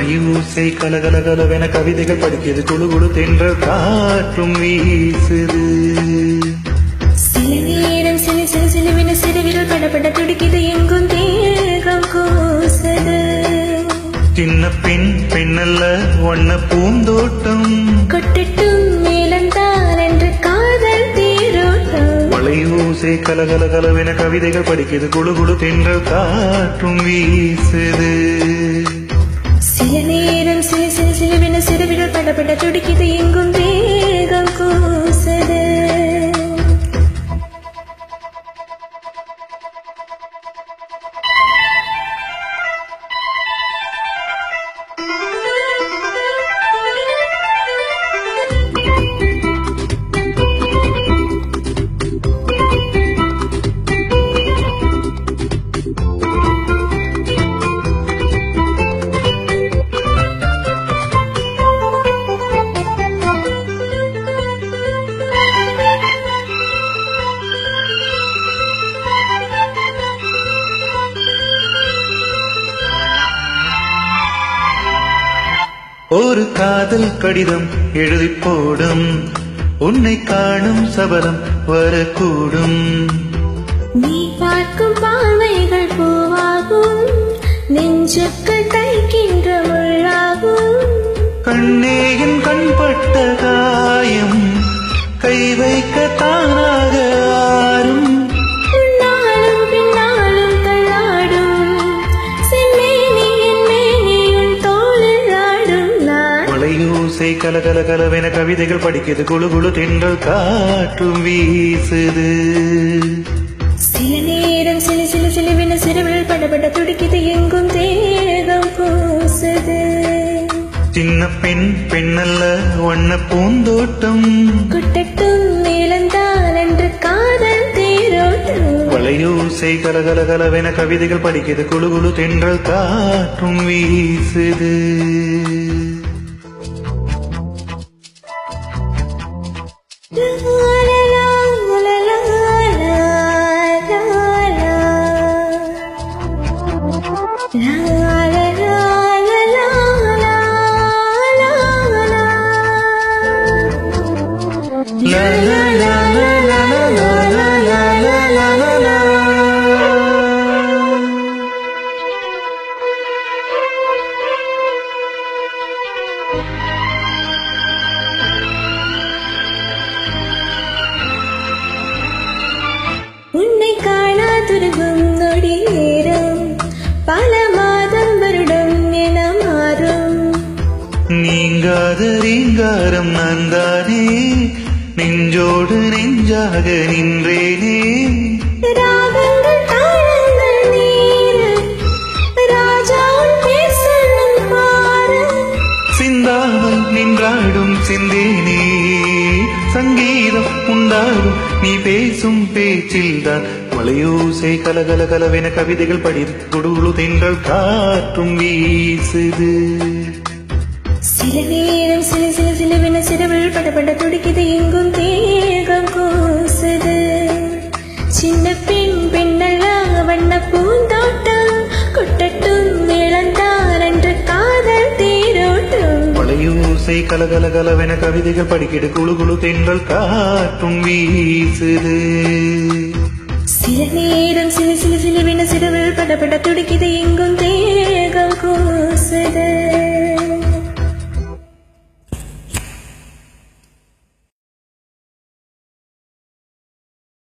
மலையூசை கலகலகலவென கவிதைகள் படிக்கிறது, குழு குழு தென்றல் காற்றும் வீசுது. சில நேரம் சில சில சிலுவின சிறுவிரல் படப்பட துடிக்குது, எங்கும் தேகம் கூசுது. சின்ன பெண் பெண்ணல்ல வண்ண பூந்தோட்டம், கொட்டட்டும் மேலந்தால் என்று காதல் தேரோட்டம். மலையூசை கலகலகலவென கவிதைகள் படிக்கிறது, குழு குழு தென்றல் காற்றும் வீசுது. சில நேரம் சில சில சிலுவின சிறுவிரல் படப்பட துடிக்குது, எங்கும் தேகம் கூசுது. ஒரு காதல் கடிதம் எழுதி போடும், உன்னை காணும் சபலம் வரக்கூடும். நீ பார்க்கும் பார்வைகள் பூவாகும், நெஞ்சுக்குள் தைக்கின்ற முள்ளாகும். கண்ணே என் கண்பட்ட காயம் கை வைக்க தானாக ஆறும். உன்னாலும் பின்னாலும் தள்ளாடும், செம்மேனி என் மேனி உன் தோளில் ஆடும். நான் மலையூசை கலகலகலவென கவிதைகள் படிக்கிறது, குழு குழு தென்றல் காற்றும் வீசுது. சில நேரம் சில சில சிலுவின சிறுவிரல் படபட துடிக்குது, எங்கும் தேகம் கூசுது. சின்ன பெண் பெண்ணல்ல வண்ண பூந்தோட்டம், கொட்டட்டும் மேலந்தால் என்று காதல் தேரோட்டம். மலையூசை கலகலகலவென கவிதைகள் படிக்கிறது, குழு குழு தென்றல் காற்றும் வீசுது. La la la la la la la la la la la la. உன்னை காணாதுருகும் நொடி நேரம் பல மாதம் வருடம் என மாறும். நீங்காத ரீங்காரம் நான் தானே, நெஞ்சோடு நெஞ்சாக நின்றேனே. ராகங்கள் தாளங்கள் நீர ராஜாவும் பேசணும் பாரு. சிந்தாமல் நின்றாடும் சிந்தேனே, சங்கீதம் உண்டாகும் நீ பேசும் பேச்சில்தான். மலையூசை கலகலகலவென கவிதைகள் படித்து, குடு தென்றல் காற்றும் வீசுது. சில நேரம் சில சில சிலுவின சிறுவிரல் படபட துடிக்குது, எங்கும் தேகம் கூசுது. சின்ன பெண் பெண்ணல்ல வண்ண பூந்தோட்டம், கொட்டட்டும் மேளந்தார் என்று காதல் தேரோட்டம். மலையூசை கலகலகலவென கவிதைகள் படிக்கிறது, குழு குழு தென்றல் காற்றும் வீசுது. சில நேரம் சில சில சிலுவின சிறுவிரல் படபட துடிக்குது, எங்கும் தேகம்